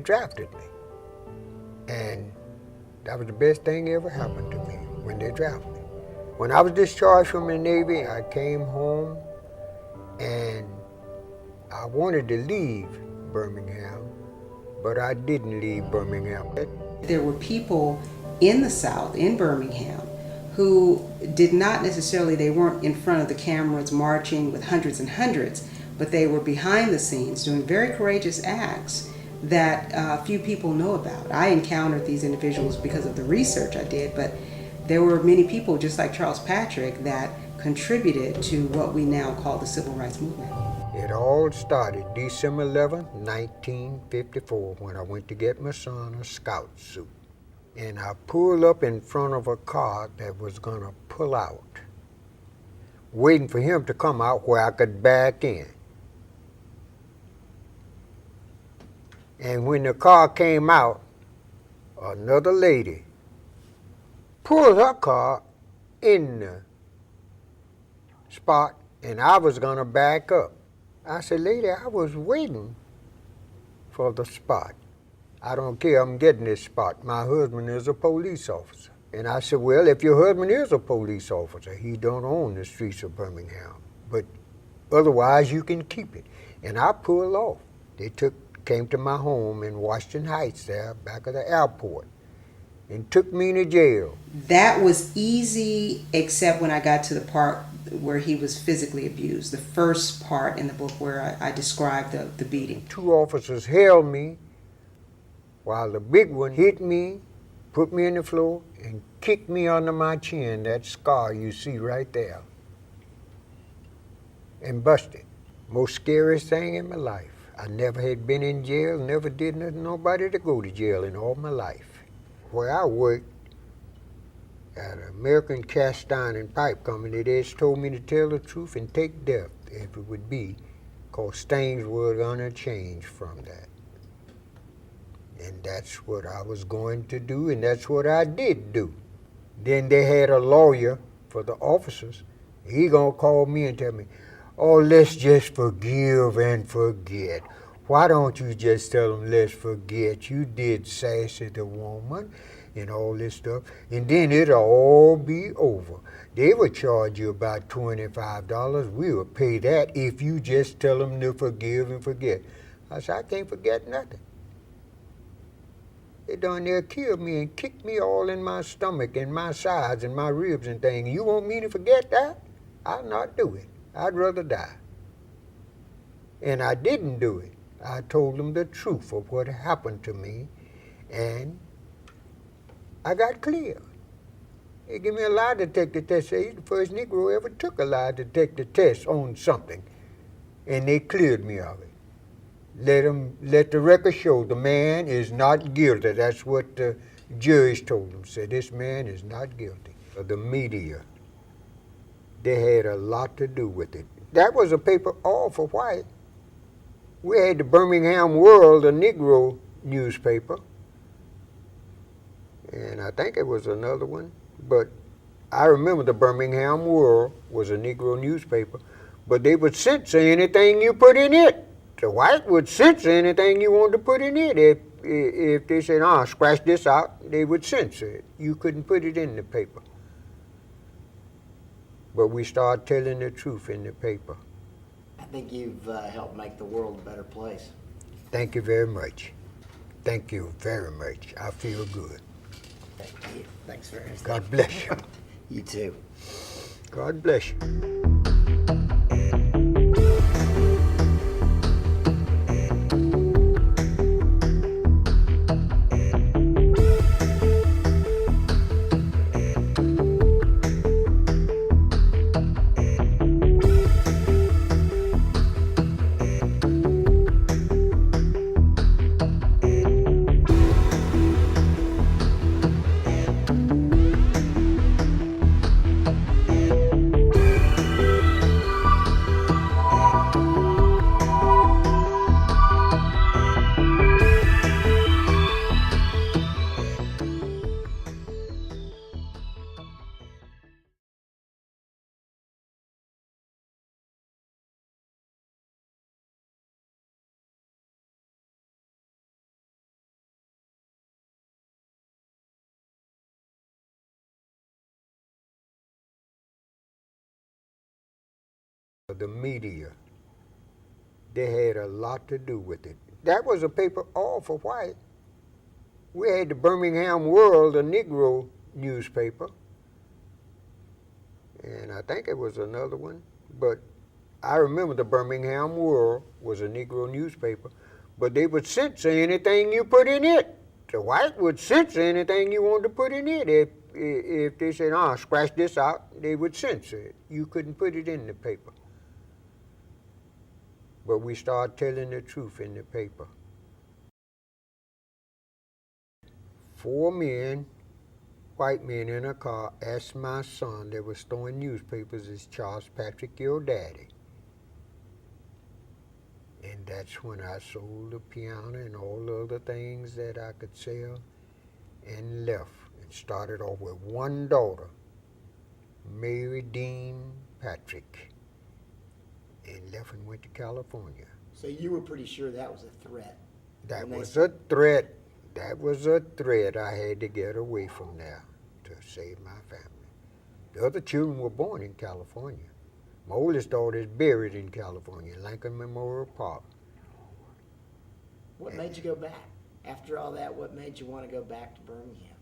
drafted me. And that was the best thing ever happened to me, when they drafted me. When I was discharged from the Navy, I came home and I wanted to leave Birmingham, but I didn't leave Birmingham. There were people in the South, in Birmingham, who did not necessarily, they weren't in front of the cameras marching with hundreds and hundreds, but they were behind the scenes doing very courageous acts that few people know about. I encountered these individuals because of the research I did, but there were many people, just like Charles Patrick, that contributed to what we now call the Civil Rights Movement. It all started December 11, 1954, when I went to get my son a scout suit. And I pulled up in front of a car that was gonna pull out, waiting for him to come out where I could back in. And when the car came out, another lady pulled her car in the spot, and I was gonna back up. I said, lady, I was waiting for the spot. I don't care, I'm getting this spot. My husband is a police officer. And I said, well, if your husband is a police officer, he don't own the streets of Birmingham. But otherwise, you can keep it. And I pulled off. They came to my home in Washington Heights there, back of the airport, and took me to jail. That was easy, except when I got to the part where he was physically abused, the first part in the book where I described the beating. 2 officers held me while the big one hit me, put me on the floor, and kicked me under my chin, that scar you see right there, and busted. Most scariest thing in my life. I never had been in jail, never did nobody to go to jail in all my life. Where I worked at American Cast Iron and Pipe Company, they just told me to tell the truth and take death if it would be, because things were gonna change from that. And that's what I was going to do, and that's what I did do. Then they had a lawyer for the officers. He gonna call me and tell me, oh, let's just forgive and forget. Why don't you just tell them, let's forget? You did sassy the woman and all this stuff, and then it'll all be over. They would charge you about $25. We would pay that if you just tell them to forgive and forget. I said, I can't forget nothing. They done there killed me and kicked me all in my stomach and my sides and my ribs and things. You want me to forget that? I'll not do it. I'd rather die. And I didn't do it. I told them the truth of what happened to me, and I got cleared. They gave me a lie detector test. He's the first Negro ever took a lie detector test on something, and they cleared me of it. Let the record show the man is not guilty. That's what the judge told them. Said this man is not guilty. The media, they had a lot to do with it. That was a paper all for white. We had the Birmingham World, a Negro newspaper, and I think it was another one, but I remember the Birmingham World was a Negro newspaper, but they would censor anything you put in it. The white would censor anything you wanted to put in it. If they said, scratch this out, they would censor it. You couldn't put it in the paper. But we started telling the truth in the paper. I think you've helped make the world a better place. Thank you very much. Thank you very much. I feel good. Thank you. Thanks very much. God bless you. You too. God bless you. the media. They had a lot to do with it. That was a paper all for white. We had the Birmingham World, a Negro newspaper, and I think it was another one, but I remember the Birmingham World was a Negro newspaper, but they would censor anything you put in it. The white would censor anything you wanted to put in it. If they said, scratch this out, they would censor it. You couldn't put it in the paper. But we started telling the truth in the paper. 4 men, white men in a car, asked my son that was throwing newspapers, "Is Charles Patrick your daddy?" And that's when I sold the piano and all the other things that I could sell and left and started off with one daughter, Mary Dean Patrick, and left and went to California. So you were pretty sure that was a threat. That when they was a threat. That was a threat. I had to get away from there to save my family. The other children were born in California. My oldest daughter is buried in California, Lincoln Memorial Park. What made you go back? After all that, what made you want to go back to Birmingham?